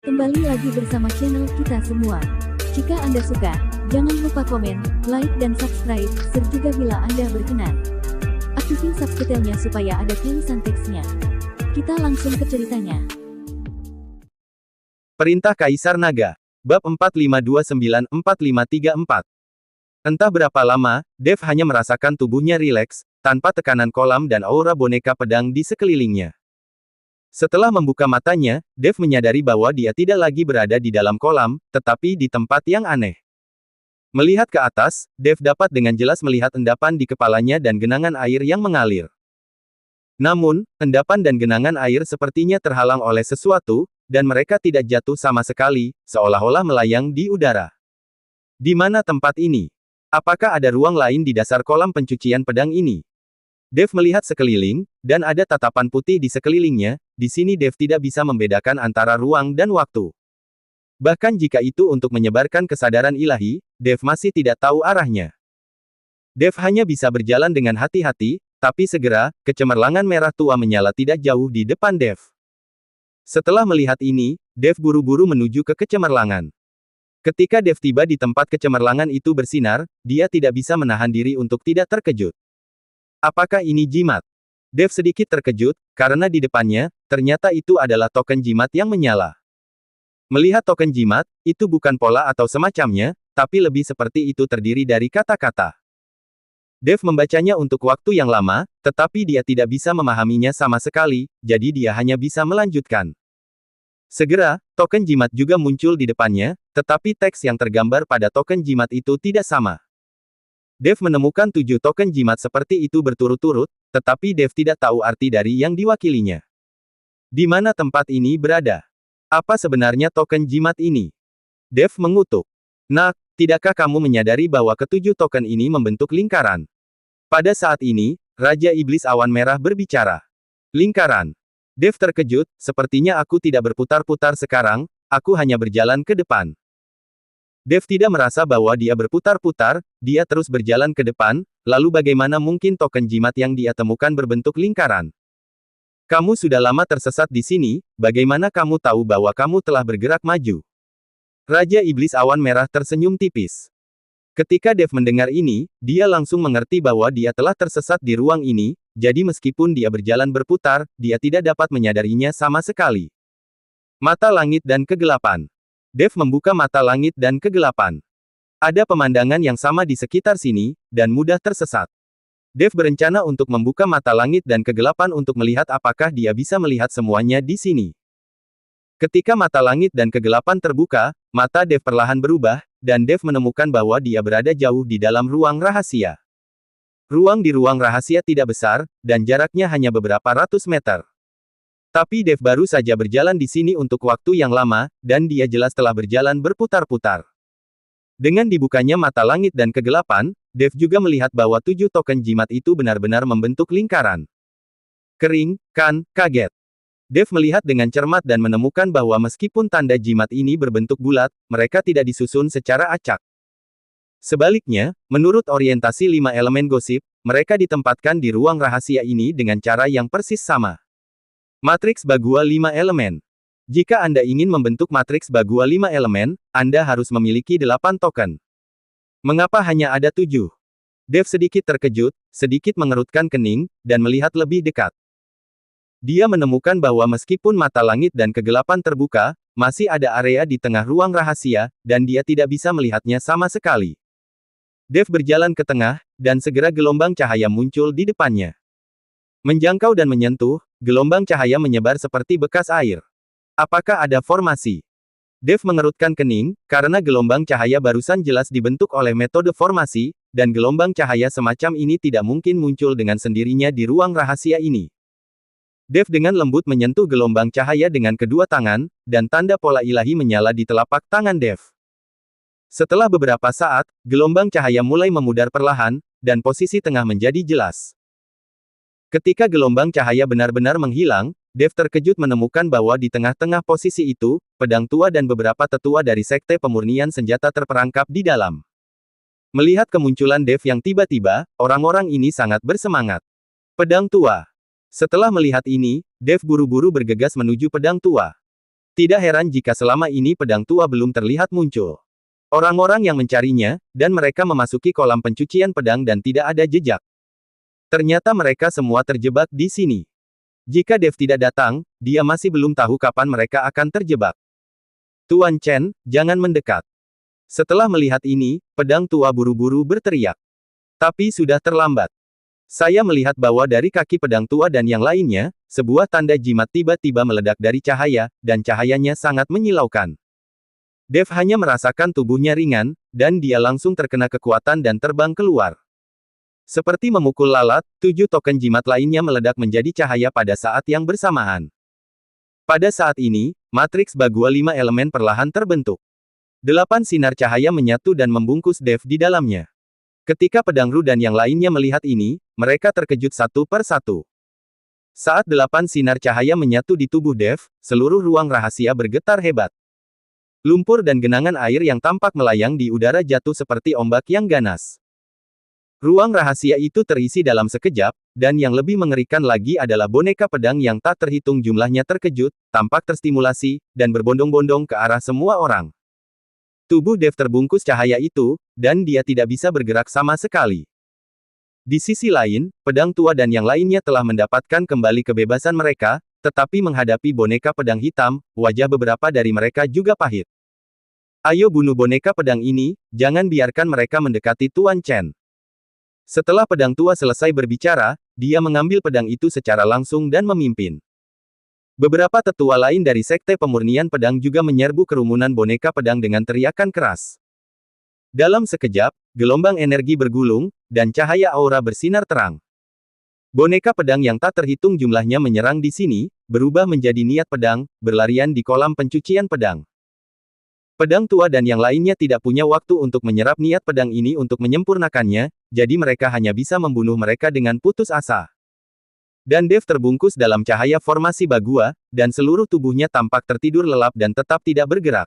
Kembali lagi bersama channel kita semua. Jika Anda suka, jangan lupa komen, like dan subscribe, serta bila Anda berkenan, aktifin subtitlenya supaya ada tulisan teksnya. Kita langsung ke ceritanya. Perintah Kaisar Naga. Bab 4529-4534. Entah berapa lama, Dev hanya merasakan tubuhnya rileks, tanpa tekanan kolam dan aura boneka pedang di sekelilingnya. Setelah membuka matanya, Dev menyadari bahwa dia tidak lagi berada di dalam kolam, tetapi di tempat yang aneh. Melihat ke atas, Dev dapat dengan jelas melihat endapan di kepalanya dan genangan air yang mengalir. Namun, endapan dan genangan air sepertinya terhalang oleh sesuatu, dan mereka tidak jatuh sama sekali, seolah-olah melayang di udara. Di mana tempat ini? Apakah ada ruang lain di dasar kolam pencucian pedang ini? Dev melihat sekeliling, dan ada tatapan putih di sekelilingnya. Di sini Dev tidak bisa membedakan antara ruang dan waktu. Bahkan jika itu untuk menyebarkan kesadaran ilahi, Dev masih tidak tahu arahnya. Dev hanya bisa berjalan dengan hati-hati, tapi segera, kecemerlangan merah tua menyala tidak jauh di depan Dev. Setelah melihat ini, Dev buru-buru menuju ke kecemerlangan. Ketika Dev tiba di tempat kecemerlangan itu bersinar, dia tidak bisa menahan diri untuk tidak terkejut. Apakah ini jimat? Dev sedikit terkejut, karena di depannya, ternyata itu adalah token jimat yang menyala. Melihat token jimat, itu bukan pola atau semacamnya, tapi lebih seperti itu terdiri dari kata-kata. Dev membacanya untuk waktu yang lama, tetapi dia tidak bisa memahaminya sama sekali, jadi dia hanya bisa melanjutkan. Segera, token jimat juga muncul di depannya, tetapi teks yang tergambar pada token jimat itu tidak sama. Dev menemukan 7 token jimat seperti itu berturut-turut, tetapi Dev tidak tahu arti dari yang diwakilinya. Di mana tempat ini berada? Apa sebenarnya token jimat ini? Dev mengutuk. Nak, tidakkah kamu menyadari bahwa ketujuh token ini membentuk lingkaran? Pada saat ini, Raja Iblis Awan Merah berbicara. Lingkaran. Dev terkejut, sepertinya aku tidak berputar-putar sekarang, aku hanya berjalan ke depan. Dev tidak merasa bahwa dia berputar-putar, dia terus berjalan ke depan, lalu bagaimana mungkin token jimat yang dia temukan berbentuk lingkaran? Kamu sudah lama tersesat di sini, bagaimana kamu tahu bahwa kamu telah bergerak maju? Raja Iblis Awan Merah tersenyum tipis. Ketika Dev mendengar ini, dia langsung mengerti bahwa dia telah tersesat di ruang ini, jadi meskipun dia berjalan berputar, dia tidak dapat menyadarinya sama sekali. Mata langit dan kegelapan. Dev membuka mata langit dan kegelapan. Ada pemandangan yang sama di sekitar sini, dan mudah tersesat. Dev berencana untuk membuka mata langit dan kegelapan untuk melihat apakah dia bisa melihat semuanya di sini. Ketika mata langit dan kegelapan terbuka, mata Dev perlahan berubah, dan Dev menemukan bahwa dia berada jauh di dalam ruang rahasia. Ruang di ruang rahasia tidak besar, dan jaraknya hanya beberapa ratus meter. Tapi Dev baru saja berjalan di sini untuk waktu yang lama, dan dia jelas telah berjalan berputar-putar. Dengan dibukanya mata langit dan kegelapan, Dev juga melihat bahwa 7 token jimat itu benar-benar membentuk lingkaran. Kering, kan, kaget. Dev melihat dengan cermat dan menemukan bahwa meskipun tanda jimat ini berbentuk bulat, mereka tidak disusun secara acak. Sebaliknya, menurut orientasi 5 elemen gosip, mereka ditempatkan di ruang rahasia ini dengan cara yang persis sama. Matriks Bagua 5 elemen. Jika Anda ingin membentuk matriks Bagua 5 elemen, Anda harus memiliki 8 token. Mengapa hanya ada 7? Dev sedikit terkejut, sedikit mengerutkan kening, dan melihat lebih dekat. Dia menemukan bahwa meskipun mata langit dan kegelapan terbuka, masih ada area di tengah ruang rahasia, dan dia tidak bisa melihatnya sama sekali. Dev berjalan ke tengah, dan segera gelombang cahaya muncul di depannya. Menjangkau dan menyentuh, gelombang cahaya menyebar seperti bekas air. Apakah ada formasi? Dev mengerutkan kening, karena gelombang cahaya barusan jelas dibentuk oleh metode formasi, dan gelombang cahaya semacam ini tidak mungkin muncul dengan sendirinya di ruang rahasia ini. Dev dengan lembut menyentuh gelombang cahaya dengan kedua tangan, dan tanda pola ilahi menyala di telapak tangan Dev. Setelah beberapa saat, gelombang cahaya mulai memudar perlahan, dan posisi tengah menjadi jelas. Ketika gelombang cahaya benar-benar menghilang, Dev terkejut menemukan bahwa di tengah-tengah posisi itu, pedang tua dan beberapa tetua dari Sekte Pemurnian Senjata terperangkap di dalam. Melihat kemunculan Dev yang tiba-tiba, orang-orang ini sangat bersemangat. Pedang tua. Setelah melihat ini, Dev buru-buru bergegas menuju pedang tua. Tidak heran jika selama ini pedang tua belum terlihat muncul. Orang-orang yang mencarinya, dan mereka memasuki kolam pencucian pedang dan tidak ada jejak. Ternyata mereka semua terjebak di sini. Jika Dev tidak datang, dia masih belum tahu kapan mereka akan terjebak. Tuan Chen, jangan mendekat. Setelah melihat ini, pedang tua buru-buru berteriak. Tapi sudah terlambat. Saya melihat bahwa dari kaki pedang tua dan yang lainnya, sebuah tanda jimat tiba-tiba meledak dari cahaya, dan cahayanya sangat menyilaukan. Dev hanya merasakan tubuhnya ringan, dan dia langsung terkena kekuatan dan terbang keluar. Seperti memukul lalat, 7 token jimat lainnya meledak menjadi cahaya pada saat yang bersamaan. Pada saat ini, matriks Bagua 5 elemen perlahan terbentuk. 8 sinar cahaya menyatu dan membungkus Dev di dalamnya. Ketika pedang Ru dan yang lainnya melihat ini, mereka terkejut satu per satu. Saat 8 sinar cahaya menyatu di tubuh Dev, seluruh ruang rahasia bergetar hebat. Lumpur dan genangan air yang tampak melayang di udara jatuh seperti ombak yang ganas. Ruang rahasia itu terisi dalam sekejap, dan yang lebih mengerikan lagi adalah boneka pedang yang tak terhitung jumlahnya terkejut, tampak terstimulasi, dan berbondong-bondong ke arah semua orang. Tubuh Dev terbungkus cahaya itu, dan dia tidak bisa bergerak sama sekali. Di sisi lain, pedang tua dan yang lainnya telah mendapatkan kembali kebebasan mereka, tetapi menghadapi boneka pedang hitam, wajah beberapa dari mereka juga pahit. Ayo bunuh boneka pedang ini, jangan biarkan mereka mendekati Tuan Chen. Setelah pedang tua selesai berbicara, dia mengambil pedang itu secara langsung dan memimpin. Beberapa tetua lain dari Sekte Pemurnian Pedang juga menyerbu kerumunan boneka pedang dengan teriakan keras. Dalam sekejap, gelombang energi bergulung, dan cahaya aura bersinar terang. Boneka pedang yang tak terhitung jumlahnya menyerang di sini, berubah menjadi niat pedang, berlarian di kolam pencucian pedang. Pedang tua dan yang lainnya tidak punya waktu untuk menyerap niat pedang ini untuk menyempurnakannya, jadi mereka hanya bisa membunuh mereka dengan putus asa. Dan Dev terbungkus dalam cahaya formasi Bagua, dan seluruh tubuhnya tampak tertidur lelap dan tetap tidak bergerak.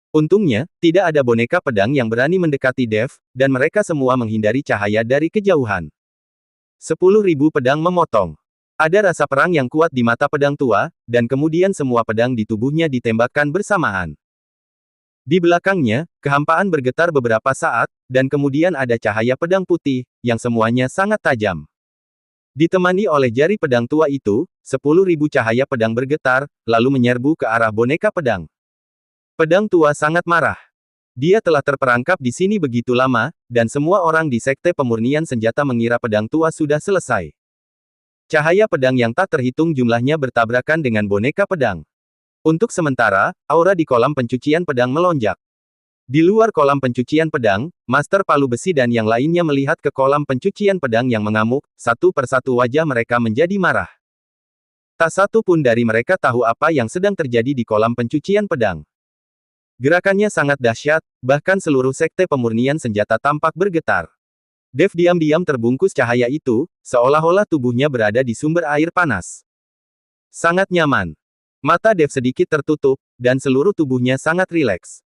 Untungnya, tidak ada boneka pedang yang berani mendekati Dev, dan mereka semua menghindari cahaya dari kejauhan. 10.000 pedang memotong. Ada rasa perang yang kuat di mata pedang tua, dan kemudian semua pedang di tubuhnya ditembakkan bersamaan. Di belakangnya, kehampaan bergetar beberapa saat, dan kemudian ada cahaya pedang putih, yang semuanya sangat tajam. Ditemani oleh jari pedang tua itu, 10.000 cahaya pedang bergetar, lalu menyerbu ke arah boneka pedang. Pedang tua sangat marah. Dia telah terperangkap di sini begitu lama, dan semua orang di Sekte Pemurnian Senjata mengira pedang tua sudah selesai. Cahaya pedang yang tak terhitung jumlahnya bertabrakan dengan boneka pedang. Untuk sementara, aura di kolam pencucian pedang melonjak. Di luar kolam pencucian pedang, Master Palu Besi dan yang lainnya melihat ke kolam pencucian pedang yang mengamuk, satu persatu wajah mereka menjadi marah. Tak satu pun dari mereka tahu apa yang sedang terjadi di kolam pencucian pedang. Gerakannya sangat dahsyat, bahkan seluruh Sekte Pemurnian Senjata tampak bergetar. Dev diam-diam terbungkus cahaya itu, seolah-olah tubuhnya berada di sumber air panas. Sangat nyaman. Mata Dev sedikit tertutup, dan seluruh tubuhnya sangat rileks.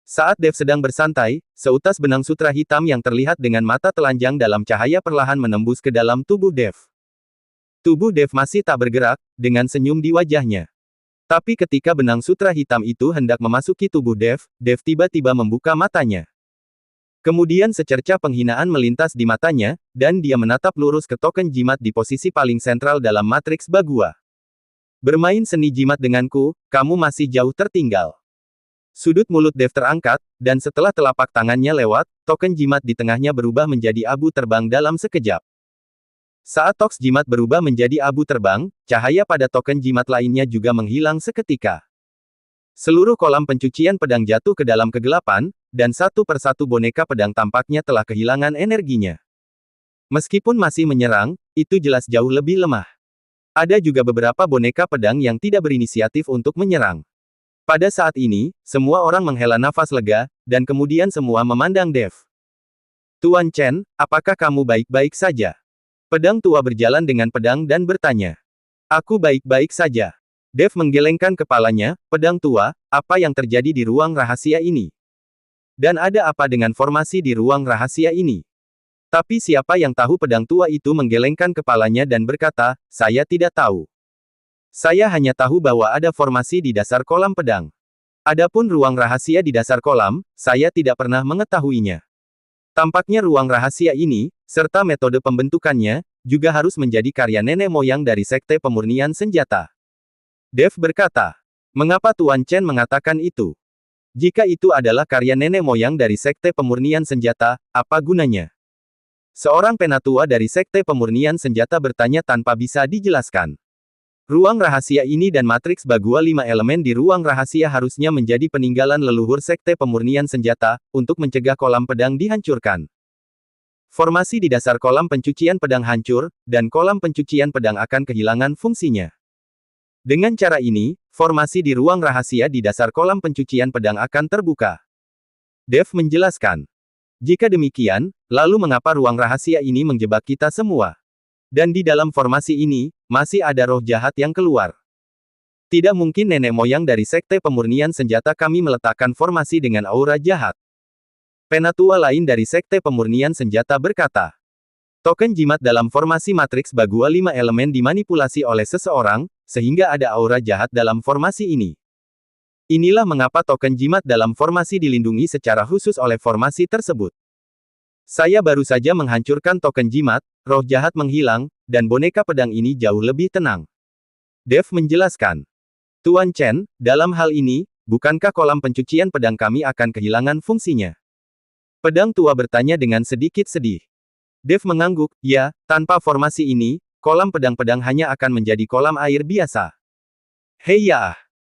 Saat Dev sedang bersantai, seutas benang sutra hitam yang terlihat dengan mata telanjang dalam cahaya perlahan menembus ke dalam tubuh Dev. Tubuh Dev masih tak bergerak, dengan senyum di wajahnya. Tapi ketika benang sutra hitam itu hendak memasuki tubuh Dev, Dev tiba-tiba membuka matanya. Kemudian secercah penghinaan melintas di matanya, dan dia menatap lurus ke token jimat di posisi paling sentral dalam matriks Bagua. Bermain seni jimat denganku, kamu masih jauh tertinggal. Sudut mulut Dev terangkat, dan setelah telapak tangannya lewat, token jimat di tengahnya berubah menjadi abu terbang dalam sekejap. Saat toks jimat berubah menjadi abu terbang, cahaya pada token jimat lainnya juga menghilang seketika. Seluruh kolam pencucian pedang jatuh ke dalam kegelapan, dan satu persatu boneka pedang tampaknya telah kehilangan energinya. Meskipun masih menyerang, itu jelas jauh lebih lemah. Ada juga beberapa boneka pedang yang tidak berinisiatif untuk menyerang. Pada saat ini, semua orang menghela nafas lega, dan kemudian semua memandang Dev. Tuan Chen, apakah kamu baik-baik saja? Pedang tua berjalan dengan pedang dan bertanya. Aku baik-baik saja. Dev menggelengkan kepalanya, pedang tua, apa yang terjadi di ruang rahasia ini? Dan ada apa dengan formasi di ruang rahasia ini? Tapi siapa yang tahu pedang tua itu menggelengkan kepalanya dan berkata, saya tidak tahu. Saya hanya tahu bahwa ada formasi di dasar kolam pedang. Adapun ruang rahasia di dasar kolam, saya tidak pernah mengetahuinya. Tampaknya ruang rahasia ini, serta metode pembentukannya, juga harus menjadi karya nenek moyang dari Sekte Pemurnian Senjata. Dev berkata, mengapa Tuan Chen mengatakan itu? Jika itu adalah karya nenek moyang dari Sekte Pemurnian Senjata, apa gunanya? Seorang penatua dari Sekte Pemurnian Senjata bertanya tanpa bisa dijelaskan. Ruang rahasia ini dan matriks Bagua 5 elemen di ruang rahasia harusnya menjadi peninggalan leluhur Sekte Pemurnian Senjata, untuk mencegah kolam pedang dihancurkan. Formasi di dasar kolam pencucian pedang hancur, dan kolam pencucian pedang akan kehilangan fungsinya. Dengan cara ini, formasi di ruang rahasia di dasar kolam pencucian pedang akan terbuka. Dev menjelaskan. Jika demikian, lalu mengapa ruang rahasia ini menjebak kita semua? Dan di dalam formasi ini, masih ada roh jahat yang keluar. Tidak mungkin nenek moyang dari Sekte Pemurnian Senjata kami meletakkan formasi dengan aura jahat. Penatua lain dari Sekte Pemurnian Senjata berkata. Token jimat dalam formasi matriks Bagua 5 elemen dimanipulasi oleh seseorang, sehingga ada aura jahat dalam formasi ini. Inilah mengapa token jimat dalam formasi dilindungi secara khusus oleh formasi tersebut. Saya baru saja menghancurkan token jimat, roh jahat menghilang, dan boneka pedang ini jauh lebih tenang. Dev menjelaskan. Tuan Chen, dalam hal ini, bukankah kolam pencucian pedang kami akan kehilangan fungsinya? Pedang tua bertanya dengan sedikit sedih. Dev mengangguk, ya, tanpa formasi ini, kolam pedang-pedang hanya akan menjadi kolam air biasa. Hei ya!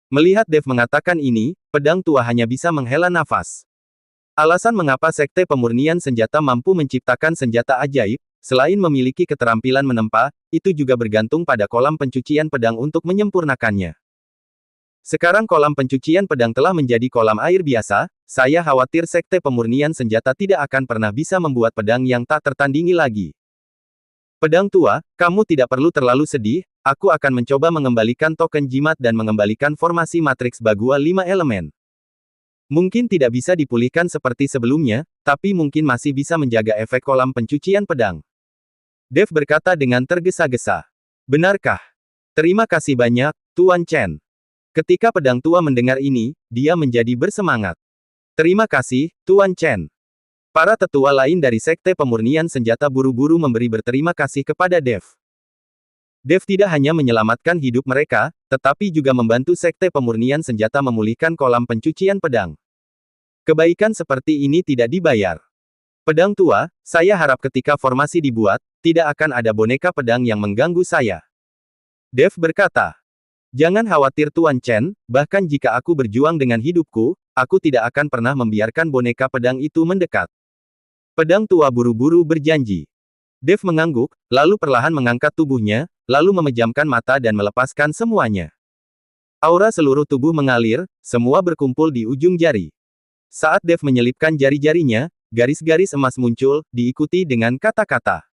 Melihat Dev mengatakan ini, pedang tua hanya bisa menghela nafas. Alasan mengapa Sekte Pemurnian Senjata mampu menciptakan senjata ajaib, selain memiliki keterampilan menempa, itu juga bergantung pada kolam pencucian pedang untuk menyempurnakannya. Sekarang kolam pencucian pedang telah menjadi kolam air biasa, saya khawatir Sekte Pemurnian Senjata tidak akan pernah bisa membuat pedang yang tak tertandingi lagi. Pedang tua, kamu tidak perlu terlalu sedih, aku akan mencoba mengembalikan token jimat dan mengembalikan formasi matriks Bagua 5 elemen. Mungkin tidak bisa dipulihkan seperti sebelumnya, tapi mungkin masih bisa menjaga efek kolam pencucian pedang. Dev berkata dengan tergesa-gesa. Benarkah? Terima kasih banyak, Tuan Chen. Ketika pedang tua mendengar ini, dia menjadi bersemangat. Terima kasih, Tuan Chen. Para tetua lain dari Sekte Pemurnian Senjata buru-buru memberi berterima kasih kepada Dev. Dev tidak hanya menyelamatkan hidup mereka, tetapi juga membantu Sekte Pemurnian Senjata memulihkan kolam pencucian pedang. Kebaikan seperti ini tidak dibayar. Pedang tua, saya harap ketika formasi dibuat, tidak akan ada boneka pedang yang mengganggu saya. Dev berkata. Jangan khawatir Tuan Chen, bahkan jika aku berjuang dengan hidupku, aku tidak akan pernah membiarkan boneka pedang itu mendekat. Pedang tua buru-buru berjanji. Dev mengangguk, lalu perlahan mengangkat tubuhnya, lalu memejamkan mata dan melepaskan semuanya. Aura seluruh tubuh mengalir, semua berkumpul di ujung jari. Saat Dev menyelipkan jari-jarinya, garis-garis emas muncul, diikuti dengan kata-kata.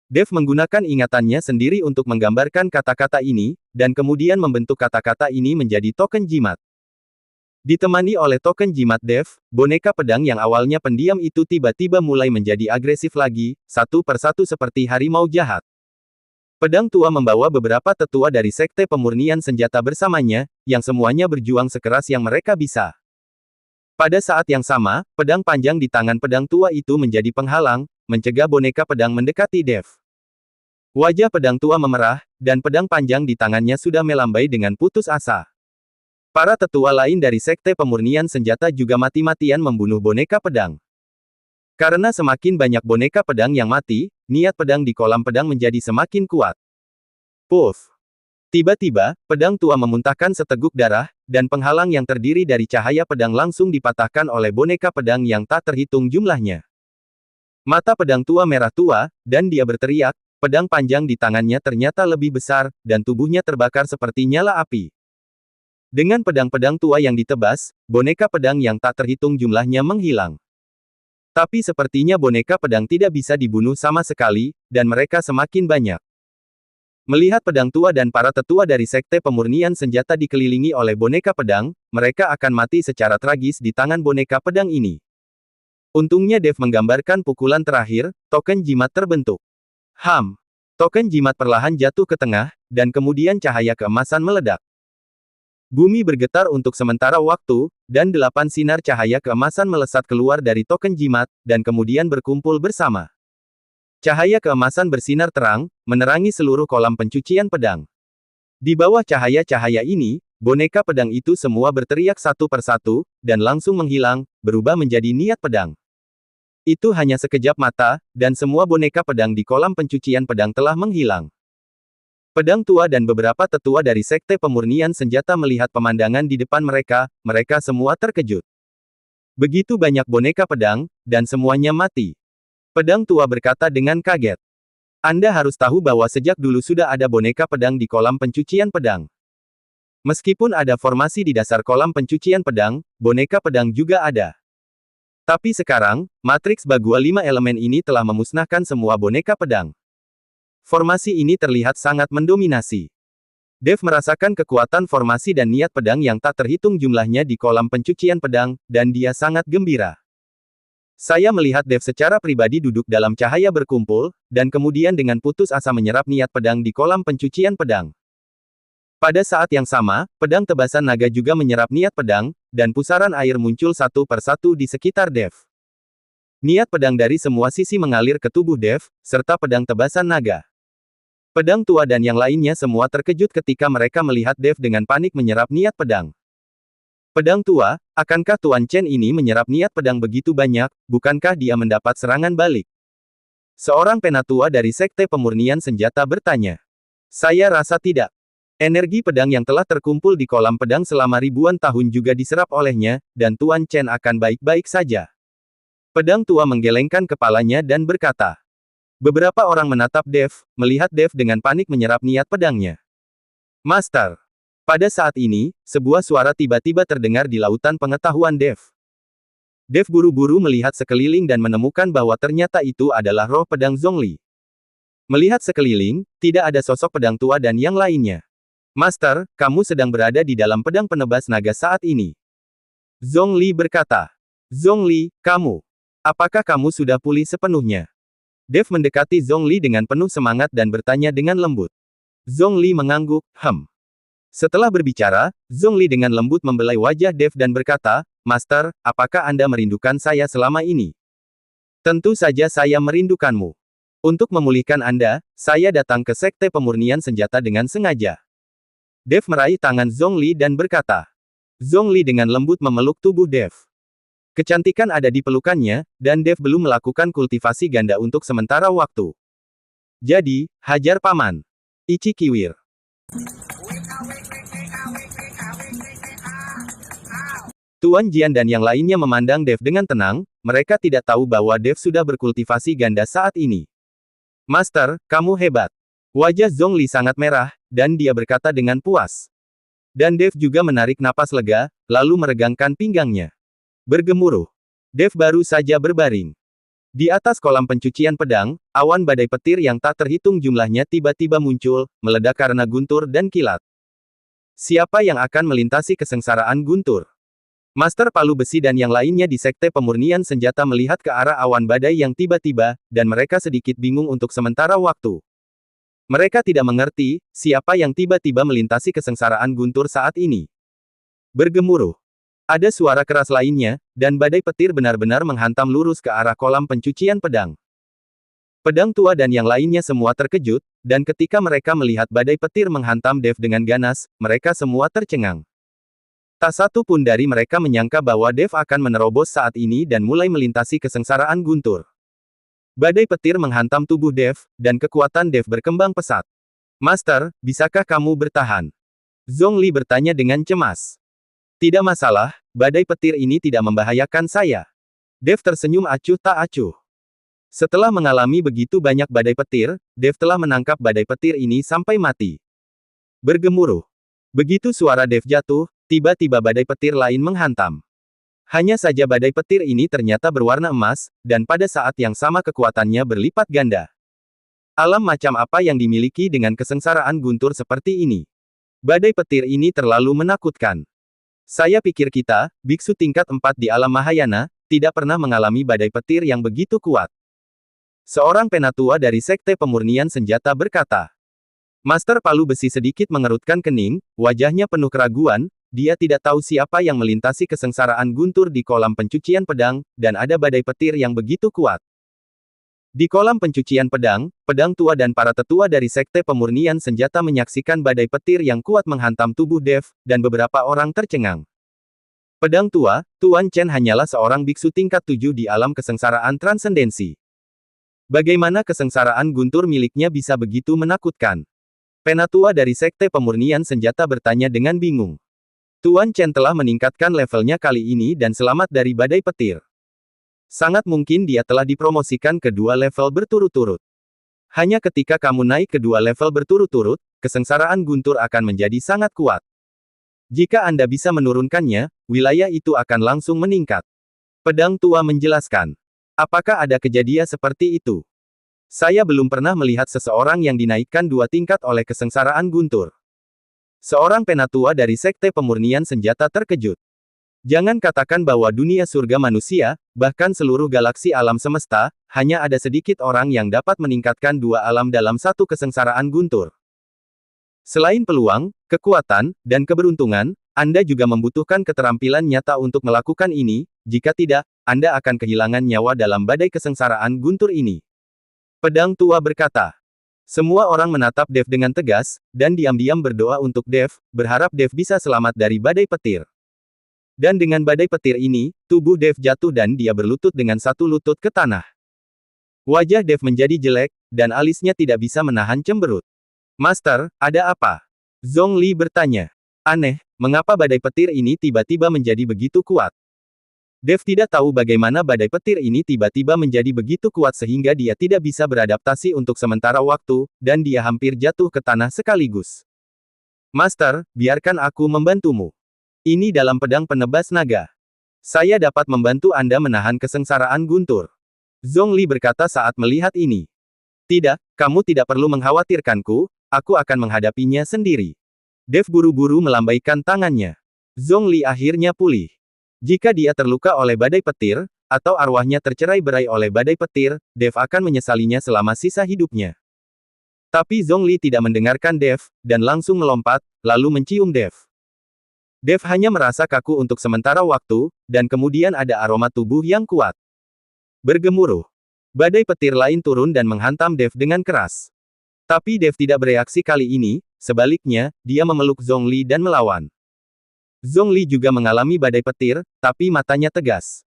Dev menggunakan ingatannya sendiri untuk menggambarkan kata-kata ini, dan kemudian membentuk kata-kata ini menjadi token jimat. Ditemani oleh token jimat Dev, boneka pedang yang awalnya pendiam itu tiba-tiba mulai menjadi agresif lagi, satu persatu seperti harimau jahat. Pedang tua membawa beberapa tetua dari Sekte Pemurnian Senjata bersamanya, yang semuanya berjuang sekeras yang mereka bisa. Pada saat yang sama, pedang panjang di tangan pedang tua itu menjadi penghalang, mencegah boneka pedang mendekati Dev. Wajah pedang tua memerah, dan pedang panjang di tangannya sudah melambai dengan putus asa. Para tetua lain dari Sekte Pemurnian Senjata juga mati-matian membunuh boneka pedang. Karena semakin banyak boneka pedang yang mati, niat pedang di kolam pedang menjadi semakin kuat. Puff! Tiba-tiba, pedang tua memuntahkan seteguk darah, dan penghalang yang terdiri dari cahaya pedang langsung dipatahkan oleh boneka pedang yang tak terhitung jumlahnya. Mata pedang tua merah tua, dan dia berteriak, pedang panjang di tangannya ternyata lebih besar, dan tubuhnya terbakar seperti nyala api. Dengan pedang-pedang tua yang ditebas, boneka pedang yang tak terhitung jumlahnya menghilang. Tapi sepertinya boneka pedang tidak bisa dibunuh sama sekali, dan mereka semakin banyak. Melihat pedang tua dan para tetua dari Sekte Pemurnian Senjata dikelilingi oleh boneka pedang, mereka akan mati secara tragis di tangan boneka pedang ini. Untungnya Dev menggambarkan pukulan terakhir, token jimat terbentuk. Token jimat perlahan jatuh ke tengah, dan kemudian cahaya keemasan meledak. Bumi bergetar untuk sementara waktu, dan 8 sinar cahaya keemasan melesat keluar dari token jimat, dan kemudian berkumpul bersama. Cahaya keemasan bersinar terang, menerangi seluruh kolam pencucian pedang. Di bawah cahaya-cahaya ini, boneka pedang itu semua berteriak satu persatu, dan langsung menghilang, berubah menjadi niat pedang. Itu hanya sekejap mata, dan semua boneka pedang di kolam pencucian pedang telah menghilang. Pedang tua dan beberapa tetua dari Sekte Pemurnian Senjata melihat pemandangan di depan mereka, mereka semua terkejut. Begitu banyak boneka pedang, dan semuanya mati. Pedang tua berkata dengan kaget. Anda harus tahu bahwa sejak dulu sudah ada boneka pedang di kolam pencucian pedang. Meskipun ada formasi di dasar kolam pencucian pedang, boneka pedang juga ada. Tapi sekarang, matriks Bagua 5 elemen ini telah memusnahkan semua boneka pedang. Formasi ini terlihat sangat mendominasi. Dev merasakan kekuatan formasi dan niat pedang yang tak terhitung jumlahnya di kolam pencucian pedang, dan dia sangat gembira. Saya melihat Dev secara pribadi duduk dalam cahaya berkumpul, dan kemudian dengan putus asa menyerap niat pedang di kolam pencucian pedang. Pada saat yang sama, pedang tebasan naga juga menyerap niat pedang, dan pusaran air muncul satu persatu di sekitar Dev. Niat pedang dari semua sisi mengalir ke tubuh Dev, serta pedang tebasan naga. Pedang tua dan yang lainnya semua terkejut ketika mereka melihat Dev dengan panik menyerap niat pedang. Pedang tua, akankah Tuan Chen ini menyerap niat pedang begitu banyak, bukankah dia mendapat serangan balik? Seorang penatua dari Sekte Pemurnian Senjata bertanya. Saya rasa tidak. Energi pedang yang telah terkumpul di kolam pedang selama ribuan tahun juga diserap olehnya, dan Tuan Chen akan baik-baik saja. Pedang tua menggelengkan kepalanya dan berkata. Beberapa orang menatap Dev, melihat Dev dengan panik menyerap niat pedangnya. Master. Pada saat ini, sebuah suara tiba-tiba terdengar di lautan pengetahuan Dev. Dev buru-buru melihat sekeliling dan menemukan bahwa ternyata itu adalah roh pedang Zhongli. Melihat sekeliling, tidak ada sosok pedang tua dan yang lainnya. Master, kamu sedang berada di dalam pedang penebas naga saat ini. Zhongli berkata. Zhongli, kamu. Apakah kamu sudah pulih sepenuhnya? Dev mendekati Zhongli dengan penuh semangat dan bertanya dengan lembut. Zhongli mengangguk, Setelah berbicara, Zhongli dengan lembut membelai wajah Dev dan berkata, Master, apakah Anda merindukan saya selama ini? Tentu saja saya merindukanmu. Untuk memulihkan Anda, saya datang ke Sekte Pemurnian Senjata dengan sengaja. Dev meraih tangan Zhongli dan berkata. Zhongli dengan lembut memeluk tubuh Dev. Kecantikan ada di pelukannya, dan Dev belum melakukan kultivasi ganda untuk sementara waktu. Jadi, hajar paman. Ichi Kiwir. Tuan Jian dan yang lainnya memandang Dev dengan tenang, mereka tidak tahu bahwa Dev sudah berkultivasi ganda saat ini. Master, kamu hebat. Wajah Zhongli sangat merah, dan dia berkata dengan puas. Dan Dev juga menarik napas lega, lalu meregangkan pinggangnya. Bergemuruh. Dev baru saja berbaring. Di atas kolam pencucian pedang, awan badai petir yang tak terhitung jumlahnya tiba-tiba muncul, meledak karena guntur dan kilat. Siapa yang akan melintasi kesengsaraan guntur? Master Palu Besi dan yang lainnya di Sekte Pemurnian Senjata melihat ke arah awan badai yang tiba-tiba, dan mereka sedikit bingung untuk sementara waktu. Mereka tidak mengerti, siapa yang tiba-tiba melintasi kesengsaraan guntur saat ini. Bergemuruh. Ada suara keras lainnya, dan badai petir benar-benar menghantam lurus ke arah kolam pencucian pedang. Pedang tua dan yang lainnya semua terkejut, dan ketika mereka melihat badai petir menghantam Dev dengan ganas, mereka semua tercengang. Tak satu pun dari mereka menyangka bahwa Dev akan menerobos saat ini dan mulai melintasi kesengsaraan guntur. Badai petir menghantam tubuh Dev, dan kekuatan Dev berkembang pesat. Master, bisakah kamu bertahan? Zhongli bertanya dengan cemas. Tidak masalah, badai petir ini tidak membahayakan saya. Dev tersenyum acuh tak acuh. Setelah mengalami begitu banyak badai petir, Dev telah menangkap badai petir ini sampai mati. Bergemuruh. Begitu suara Dev jatuh, tiba-tiba badai petir lain menghantam. Hanya saja badai petir ini ternyata berwarna emas, dan pada saat yang sama kekuatannya berlipat ganda. Alam macam apa yang dimiliki dengan kesengsaraan guntur seperti ini? Badai petir ini terlalu menakutkan. Saya pikir kita, biksu tingkat 4 di alam Mahayana, tidak pernah mengalami badai petir yang begitu kuat. Seorang penatua dari Sekte Pemurnian Senjata berkata. Master palu besi sedikit mengerutkan kening, wajahnya penuh keraguan, dia tidak tahu siapa yang melintasi kesengsaraan guntur di kolam pencucian pedang, dan ada badai petir yang begitu kuat. Di kolam pencucian pedang, pedang tua dan para tetua dari Sekte Pemurnian Senjata menyaksikan badai petir yang kuat menghantam tubuh Dev, dan beberapa orang tercengang. Pedang tua, Tuan Chen hanyalah seorang biksu tingkat 7 di alam kesengsaraan transendensi. Bagaimana kesengsaraan guntur miliknya bisa begitu menakutkan? Penatua dari Sekte Pemurnian Senjata bertanya dengan bingung. Tuan Chen telah meningkatkan levelnya kali ini dan selamat dari badai petir. Sangat mungkin dia telah dipromosikan ke 2 level berturut-turut. Hanya ketika kamu naik ke 2 level berturut-turut, kesengsaraan guntur akan menjadi sangat kuat. Jika Anda bisa menurunkannya, wilayah itu akan langsung meningkat. Pedang tua menjelaskan. Apakah ada kejadian seperti itu? Saya belum pernah melihat seseorang yang dinaikkan 2 tingkat oleh kesengsaraan guntur. Seorang penatua dari Sekte Pemurnian Senjata terkejut. Jangan katakan bahwa dunia surga manusia, bahkan seluruh galaksi alam semesta, hanya ada sedikit orang yang dapat meningkatkan 2 alam dalam satu kesengsaraan guntur. Selain peluang, kekuatan, dan keberuntungan, Anda juga membutuhkan keterampilan nyata untuk melakukan ini, jika tidak, Anda akan kehilangan nyawa dalam badai kesengsaraan guntur ini. Pedang tua berkata. Semua orang menatap Dev dengan tegas, dan diam-diam berdoa untuk Dev, berharap Dev bisa selamat dari badai petir. Dan dengan badai petir ini, tubuh Dev jatuh dan dia berlutut dengan satu lutut ke tanah. Wajah Dev menjadi jelek, dan alisnya tidak bisa menahan cemberut. Master, ada apa? Zhong Li bertanya. Aneh, mengapa badai petir ini tiba-tiba menjadi begitu kuat? Dev tidak tahu bagaimana badai petir ini tiba-tiba menjadi begitu kuat sehingga dia tidak bisa beradaptasi untuk sementara waktu, dan dia hampir jatuh ke tanah sekaligus. Master, biarkan aku membantumu. Ini dalam pedang penebas naga. Saya dapat membantu Anda menahan kesengsaraan guntur. Zhong Li berkata saat melihat ini. Tidak, kamu tidak perlu mengkhawatirkanku, aku akan menghadapinya sendiri. Dev buru-buru melambaikan tangannya. Zhong Li akhirnya pulih. Jika dia terluka oleh badai petir, atau arwahnya tercerai-berai oleh badai petir, Dev akan menyesalinya selama sisa hidupnya. Tapi Zhong Li tidak mendengarkan Dev, dan langsung melompat, lalu mencium Dev. Dev hanya merasa kaku untuk sementara waktu, dan kemudian ada aroma tubuh yang kuat. Bergemuruh. Badai petir lain turun dan menghantam Dev dengan keras. Tapi Dev tidak bereaksi kali ini, sebaliknya, dia memeluk Zhong Li dan melawan. Zhong Li juga mengalami badai petir, tapi matanya tegas.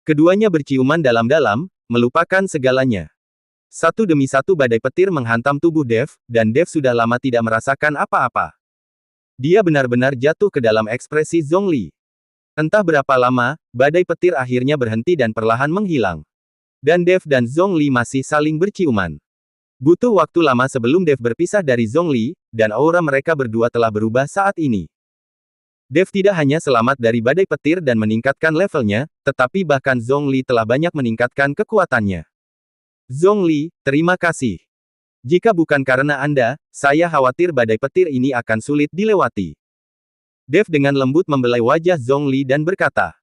Keduanya berciuman dalam-dalam, melupakan segalanya. Satu demi satu badai petir menghantam tubuh Dev, dan Dev sudah lama tidak merasakan apa-apa. Dia benar-benar jatuh ke dalam ekspresi Zhong Li. Entah berapa lama, badai petir akhirnya berhenti dan perlahan menghilang. Dan Dev dan Zhong Li masih saling berciuman. Butuh waktu lama sebelum Dev berpisah dari Zhong Li, dan aura mereka berdua telah berubah saat ini. Dev tidak hanya selamat dari badai petir dan meningkatkan levelnya, tetapi bahkan Zhong Li telah banyak meningkatkan kekuatannya. Zhong Li, terima kasih. Jika bukan karena Anda, saya khawatir badai petir ini akan sulit dilewati. Dev dengan lembut membelai wajah Zhong Li dan berkata,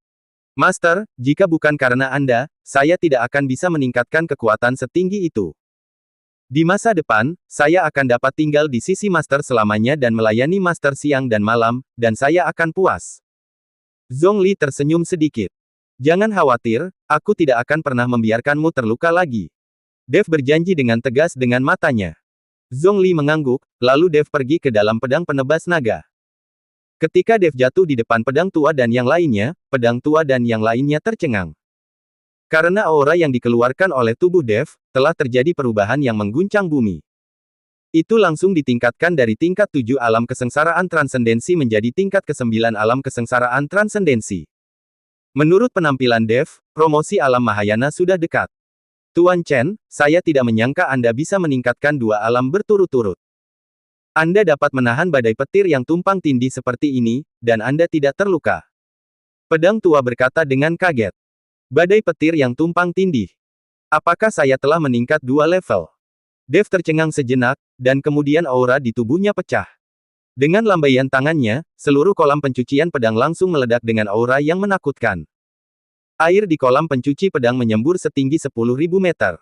Master, jika bukan karena Anda, saya tidak akan bisa meningkatkan kekuatan setinggi itu. Di masa depan, saya akan dapat tinggal di sisi Master selamanya dan melayani Master siang dan malam, dan saya akan puas. Zhong Li tersenyum sedikit. Jangan khawatir, aku tidak akan pernah membiarkanmu terluka lagi. Dev berjanji dengan tegas dengan matanya. Zhong Li mengangguk, lalu Dev pergi ke dalam pedang penebas naga. Ketika Dev jatuh di depan pedang tua dan yang lainnya, pedang tua dan yang lainnya tercengang. Karena aura yang dikeluarkan oleh tubuh Dev, telah terjadi perubahan yang mengguncang bumi. Itu langsung ditingkatkan dari tingkat 7 alam kesengsaraan transendensi menjadi tingkat ke-9 alam kesengsaraan transendensi. Menurut penampilan Dev, promosi alam Mahayana sudah dekat. Tuan Chen, saya tidak menyangka Anda bisa meningkatkan 2 alam berturut-turut. Anda dapat menahan badai petir yang tumpang tindih seperti ini, dan Anda tidak terluka. Pedang tua berkata dengan kaget. Badai petir yang tumpang tindih. Apakah saya telah meningkat 2 level? Dev tercengang sejenak, dan kemudian aura di tubuhnya pecah. Dengan lambaian tangannya, seluruh kolam pencucian pedang langsung meledak dengan aura yang menakutkan. Air di kolam pencuci pedang menyembur setinggi 10.000 meter.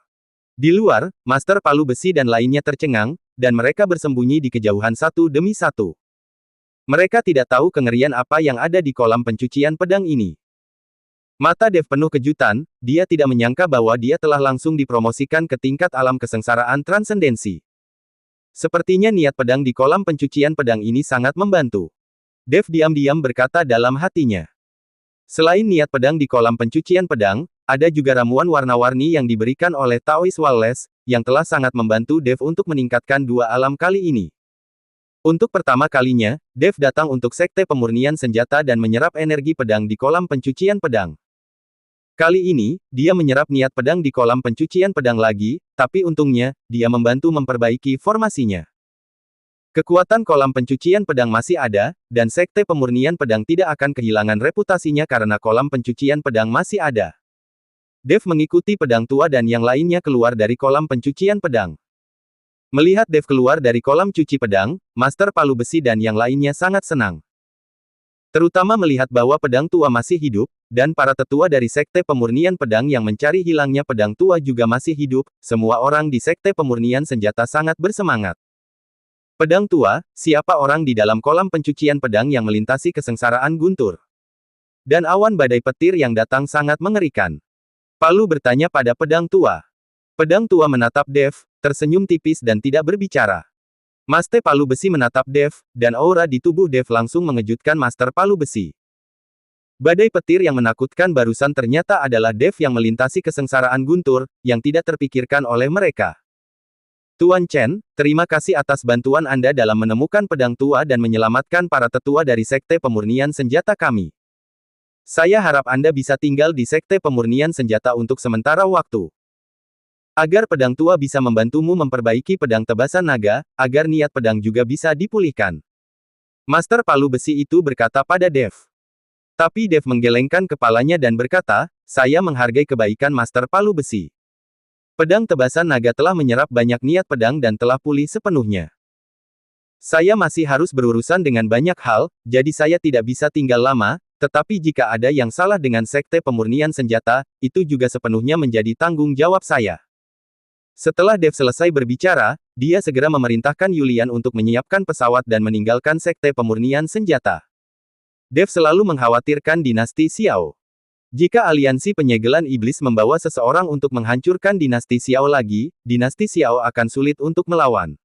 Di luar, Master Palu Besi dan lainnya tercengang, dan mereka bersembunyi di kejauhan satu demi satu. Mereka tidak tahu kengerian apa yang ada di kolam pencucian pedang ini. Mata Dev penuh kejutan, dia tidak menyangka bahwa dia telah langsung dipromosikan ke tingkat alam kesengsaraan transendensi. Sepertinya niat pedang di kolam pencucian pedang ini sangat membantu. Dev diam-diam berkata dalam hatinya. Selain niat pedang di kolam pencucian pedang, ada juga ramuan warna-warni yang diberikan oleh Taoist Wallace, yang telah sangat membantu Dev untuk meningkatkan dua alam kali ini. Untuk pertama kalinya, Dev datang untuk sekte pemurnian senjata dan menyerap energi pedang di kolam pencucian pedang. Kali ini, dia menyerap niat pedang di kolam pencucian pedang lagi, tapi untungnya, dia membantu memperbaiki formasinya. Kekuatan kolam pencucian pedang masih ada, dan sekte pemurnian pedang tidak akan kehilangan reputasinya karena kolam pencucian pedang masih ada. Dev mengikuti pedang tua dan yang lainnya keluar dari kolam pencucian pedang. Melihat Dev keluar dari kolam cuci pedang, Master Palu Besi dan yang lainnya sangat senang. Terutama melihat bahwa pedang tua masih hidup, dan para tetua dari sekte pemurnian pedang yang mencari hilangnya pedang tua juga masih hidup, semua orang di sekte pemurnian senjata sangat bersemangat. Pedang tua, siapa orang di dalam kolam pencucian pedang yang melintasi kesengsaraan guntur? Dan awan badai petir yang datang sangat mengerikan. Palu bertanya pada pedang tua. Pedang tua menatap Dev, tersenyum tipis dan tidak berbicara. Master Palu Besi menatap Dev, dan aura di tubuh Dev langsung mengejutkan Master Palu Besi. Badai petir yang menakutkan barusan ternyata adalah Dev yang melintasi kesengsaraan guntur, yang tidak terpikirkan oleh mereka. Tuan Chen, terima kasih atas bantuan Anda dalam menemukan pedang tua dan menyelamatkan para tetua dari sekte pemurnian senjata kami. Saya harap Anda bisa tinggal di sekte pemurnian senjata untuk sementara waktu. Agar pedang tua bisa membantumu memperbaiki pedang tebasan naga, agar niat pedang juga bisa dipulihkan. Master Palu Besi itu berkata pada Dev. Tapi Dev menggelengkan kepalanya dan berkata, saya menghargai kebaikan Master Palu Besi. Pedang tebasan naga telah menyerap banyak niat pedang dan telah pulih sepenuhnya. Saya masih harus berurusan dengan banyak hal, jadi saya tidak bisa tinggal lama, tetapi jika ada yang salah dengan sekte pemurnian senjata, itu juga sepenuhnya menjadi tanggung jawab saya. Setelah Dev selesai berbicara, dia segera memerintahkan Yulian untuk menyiapkan pesawat dan meninggalkan sekte pemurnian senjata. Dev selalu mengkhawatirkan dinasti Xiao. Jika aliansi penyegelan iblis membawa seseorang untuk menghancurkan dinasti Xiao lagi, dinasti Xiao akan sulit untuk melawan.